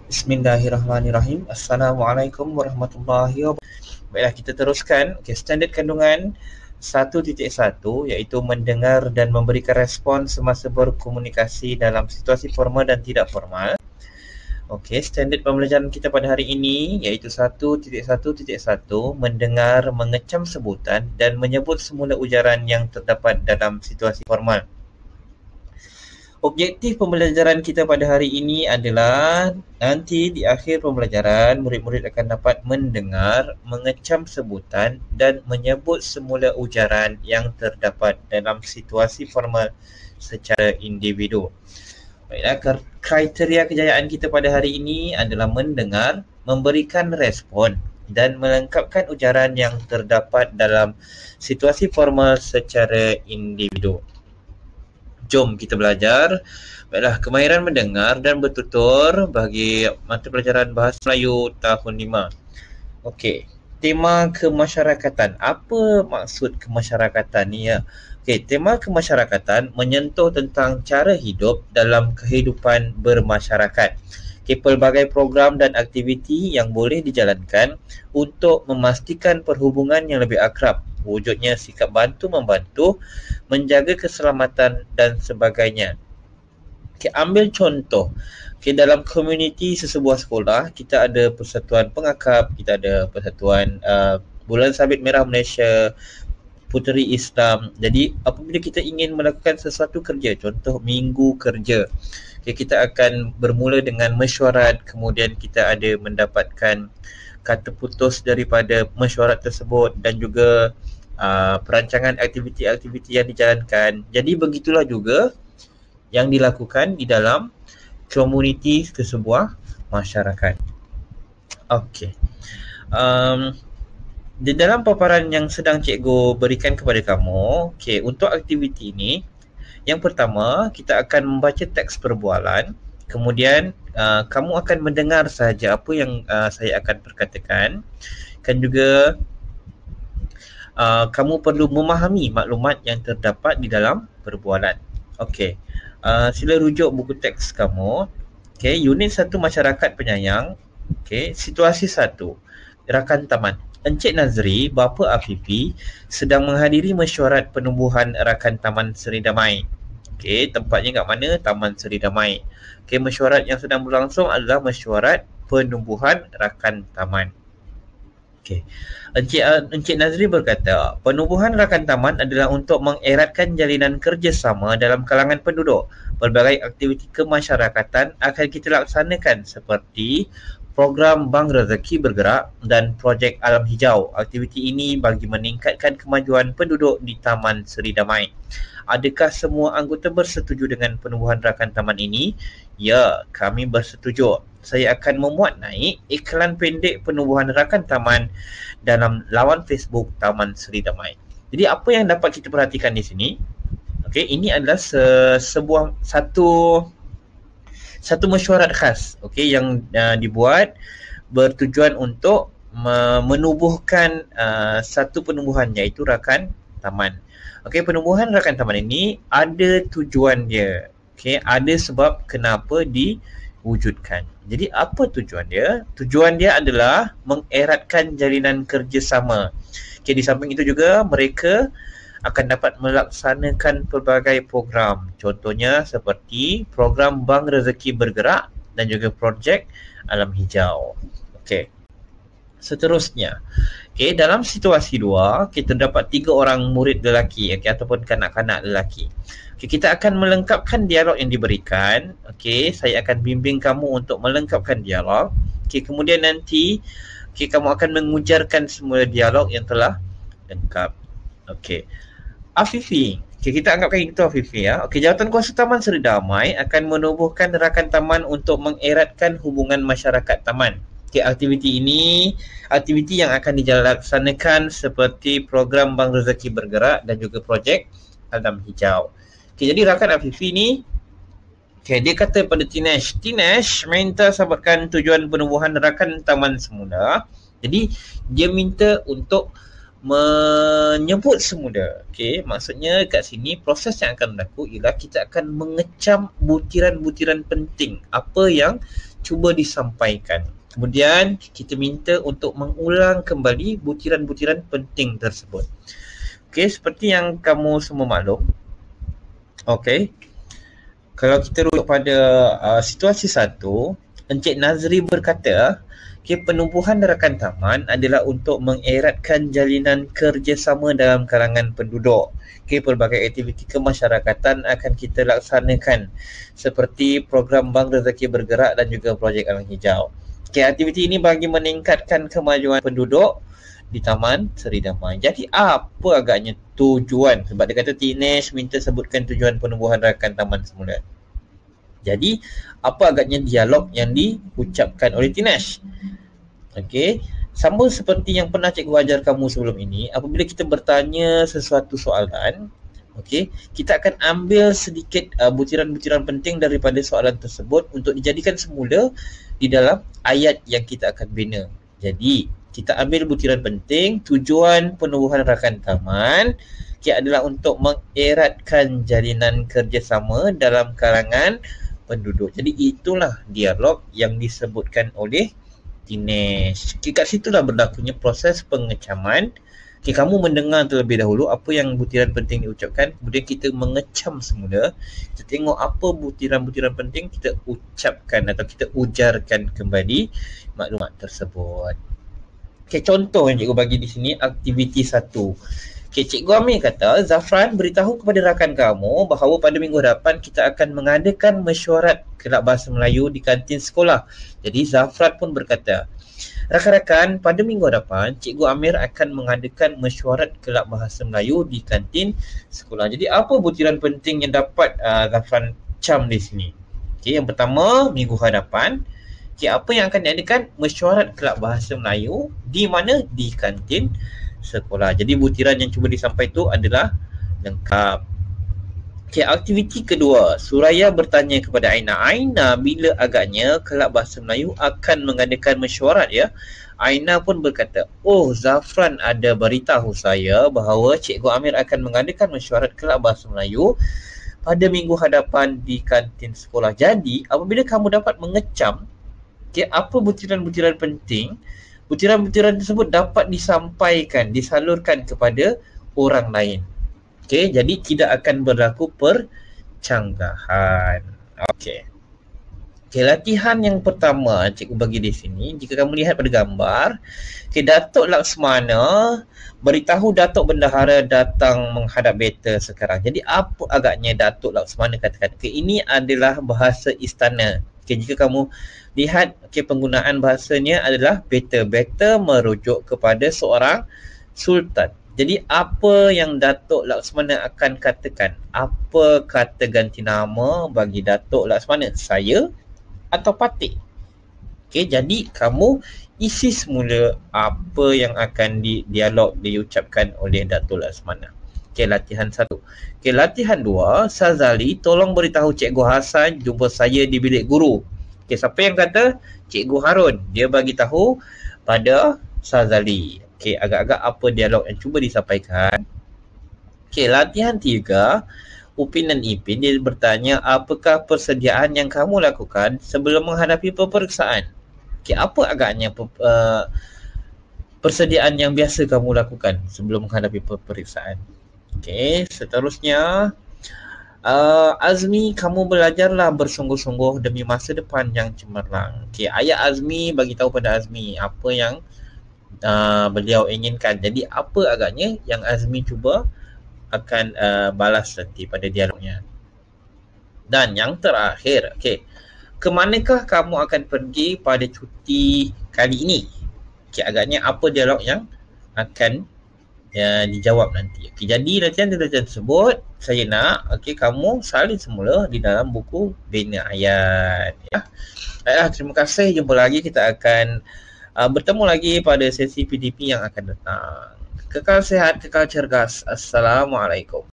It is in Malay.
Bismillahirrahmanirrahim. Assalamualaikum warahmatullahi wabarakatuh. Baiklah, kita teruskan. Standard kandungan 1.1 iaitu mendengar dan memberikan respon semasa berkomunikasi dalam situasi formal dan tidak formal. Standard pembelajaran kita pada hari ini iaitu 1.1.1 mendengar, mengecam sebutan dan menyebut semula ujaran yang terdapat dalam situasi formal. Objektif pembelajaran kita pada hari ini adalah nanti di akhir pembelajaran murid-murid akan dapat mendengar, mengecam sebutan dan menyebut semula ujaran yang terdapat dalam situasi formal secara individu. Baiklah, kriteria kejayaan kita pada hari ini adalah mendengar, memberikan respon dan melengkapkan ujaran yang terdapat dalam situasi formal secara individu. Jom kita belajar. Baiklah, kemahiran mendengar dan bertutur bagi mata pelajaran Bahasa Melayu tahun 5. Tema kemasyarakatan. Apa maksud kemasyarakatan ni ya? Tema kemasyarakatan menyentuh tentang cara hidup dalam kehidupan bermasyarakat. Pelbagai program dan aktiviti yang boleh dijalankan untuk memastikan perhubungan yang lebih akrab. Wujudnya sikap bantu-membantu, menjaga keselamatan dan sebagainya. Ambil contoh. Dalam komuniti sesebuah sekolah, kita ada Persatuan Pengakap, kita ada Persatuan Bulan Sabit Merah Malaysia, Puteri Islam. Jadi apabila kita ingin melakukan sesuatu kerja, contoh minggu kerja, kita akan bermula dengan mesyuarat, kemudian kita ada mendapatkan kata putus daripada mesyuarat tersebut dan juga perancangan aktiviti-aktiviti yang dijalankan. Jadi begitulah juga yang dilakukan di dalam komuniti sesebuah masyarakat. Di dalam paparan yang sedang cikgu berikan kepada kamu, untuk aktiviti ini, yang pertama kita akan membaca teks perbualan, kemudian kamu akan mendengar sahaja apa yang saya akan perkatakan, dan juga kamu perlu memahami maklumat yang terdapat di dalam perbualan. Sila rujuk buku teks kamu. Unit 1 Masyarakat Penyayang. Situasi 1. Rakan Taman. Encik Nazri, bapa Afifi sedang menghadiri mesyuarat penubuhan Rakan Taman Seri Damai. Tempatnya kat mana? Taman Seri Damai. Mesyuarat yang sedang berlangsung adalah mesyuarat penubuhan Rakan Taman. Encik Nazri berkata, penubuhan Rakan Taman adalah untuk mengeratkan jalinan kerjasama dalam kalangan penduduk. Pelbagai aktiviti kemasyarakatan akan kita laksanakan seperti program Bank Rezeki Bergerak dan projek Alam Hijau. Aktiviti ini bagi meningkatkan kemajuan penduduk di Taman Seri Damai. Adakah semua anggota bersetuju dengan penubuhan Rakan Taman ini? Ya, kami bersetuju. Saya akan memuat naik iklan pendek penubuhan Rakan Taman dalam laman Facebook Taman Seri Damai. Jadi apa yang dapat kita perhatikan di sini? Ini adalah satu mesyuarat khas, yang dibuat bertujuan untuk menubuhkan satu penubuhan iaitu Rakan Taman. Penubuhan Rakan Taman ini ada tujuan dia. Ada sebab kenapa diwujudkan. Jadi apa tujuan dia? Tujuan dia adalah mengeratkan jalinan kerjasama. Di samping itu juga mereka akan dapat melaksanakan pelbagai program. Contohnya seperti program Bank Rezeki Bergerak dan juga projek Alam Hijau. Seterusnya, dalam situasi 2, kita terdapat 3 orang murid lelaki ataupun kanak-kanak lelaki. Kita akan melengkapkan dialog yang diberikan. Saya akan bimbing kamu untuk melengkapkan dialog. Kemudian nanti kamu akan mengujarkan semua dialog yang telah lengkap. Afifi, kita anggapkan itu Afifi ya. Jawatan Kuasa Taman Seri Damai akan menubuhkan Rakan Taman untuk mengeratkan hubungan masyarakat taman. Aktiviti ini aktiviti yang akan dilaksanakan seperti program Bank Rezeki Bergerak dan juga projek Alam Hijau. Jadi rakan Afifi ni dia kata pada Tinesh minta sampaikan tujuan penubuhan Rakan Taman semula. Jadi dia minta untuk menyebut semula. Maksudnya kat sini proses yang akan berlaku ialah kita akan mengecam butiran-butiran penting apa yang cuba disampaikan. Kemudian kita minta untuk mengulang kembali butiran-butiran penting tersebut. Okey, seperti yang kamu semua maklum. Okey. Kalau kita rujuk pada situasi 1, Encik Nazri berkata, penumbuhan rakan taman adalah untuk mengeratkan jalinan kerjasama dalam kalangan penduduk. Pelbagai aktiviti kemasyarakatan akan kita laksanakan seperti program Bank Rezeki Bergerak dan juga projek Alang Hijau. Aktiviti ini bagi meningkatkan kemajuan penduduk di Taman Seri Damai. Jadi apa agaknya tujuan? Sebab dia kata Tinesh minta sebutkan tujuan penumbuhan rakan taman semula. Jadi apa agaknya dialog yang diucapkan oleh Tinesh? Okey, sama seperti yang pernah cikgu ajar kamu sebelum ini, apabila kita bertanya sesuatu soalan, okey, kita akan ambil sedikit butiran-butiran penting daripada soalan tersebut untuk dijadikan semula di dalam ayat yang kita akan bina. Jadi kita ambil butiran penting, tujuan penumbuhan rakan taman adalah untuk mengeratkan jalinan kerjasama dalam kalangan penduduk. Jadi itulah dialog yang disebutkan oleh Tinesh. Kat situlah berlakunya proses pengecaman. Kamu mendengar terlebih dahulu apa yang butiran penting diucapkan, kemudian kita mengecam semula. Kita tengok apa butiran-butiran penting, kita ucapkan atau kita ujarkan kembali maklumat tersebut. Contoh yang cikgu bagi di sini, aktiviti 1. Cikgu Amir kata, Zafran beritahu kepada rakan kamu bahawa pada minggu hadapan kita akan mengadakan mesyuarat Kelab Bahasa Melayu di kantin sekolah. Jadi Zafran pun berkata, rakan-rakan, pada minggu hadapan Cikgu Amir akan mengadakan mesyuarat Kelab Bahasa Melayu di kantin sekolah. Jadi apa butiran penting yang dapat Zafran cam di sini? Yang pertama, minggu hadapan. Apa yang akan diadakan? Mesyuarat Kelab Bahasa Melayu di mana? Di kantin sekolah. Jadi butiran yang cuba disampaikan itu adalah lengkap. Aktiviti kedua, Suraya bertanya kepada Aina, Aina, bila agaknya Kelab Bahasa Melayu akan mengadakan mesyuarat ya? Aina pun berkata, oh, Zafran ada beritahu saya bahawa Cikgu Amir akan mengadakan mesyuarat Kelab Bahasa Melayu pada minggu hadapan di kantin sekolah. Jadi apabila kamu dapat mengecam apa butiran-butiran penting, butiran-butiran tersebut dapat disampaikan, disalurkan kepada orang lain. Jadi tidak akan berlaku percanggahan. Latihan yang pertama cikgu bagi di sini, jika kamu lihat pada gambar, Datuk Laksmana beritahu Datuk Bendahara datang menghadap beta sekarang. Jadi apa agaknya Datuk Laksmana katakan? Ini adalah bahasa istana. Jika kamu lihat penggunaan bahasanya adalah beta. Beta merujuk kepada seorang sultan. Jadi apa yang Datuk Laksmana akan katakan? Apa kata ganti nama bagi Datuk Laksmana? Saya atau Patih? Jadi kamu isi semula apa yang akan dialog diucapkan oleh Datuk Laksmana. Latihan 1. Latihan 2, Sazali tolong beritahu Cikgu Hasan jumpa saya di bilik guru. Siapa yang kata? Cikgu Harun. Dia bagi tahu pada Sazali. Agak-agak apa dialog yang cuba disampaikan. Latihan 3, Upin dan Ipin dia bertanya, apakah persediaan yang kamu lakukan sebelum menghadapi peperiksaan? Apa agaknya persediaan yang biasa kamu lakukan sebelum menghadapi peperiksaan? Seterusnya, Azmi, kamu belajarlah bersungguh-sungguh demi masa depan yang cemerlang. Ayah Azmi bagi tahu pada Azmi apa yang beliau inginkan. Jadi apa agaknya yang Azmi cuba akan balas nanti pada dialognya. Dan yang terakhir, kemanakah kamu akan pergi pada cuti kali ini? Agaknya apa dialog yang akan dijawab nanti. Jadi latihan tersebut saya nak kamu salin semula di dalam buku bina ayat ya. Terima kasih, jumpa lagi, kita akan bertemu lagi pada sesi PDP yang akan datang. Kekal sehat, kekal cergas. Assalamualaikum.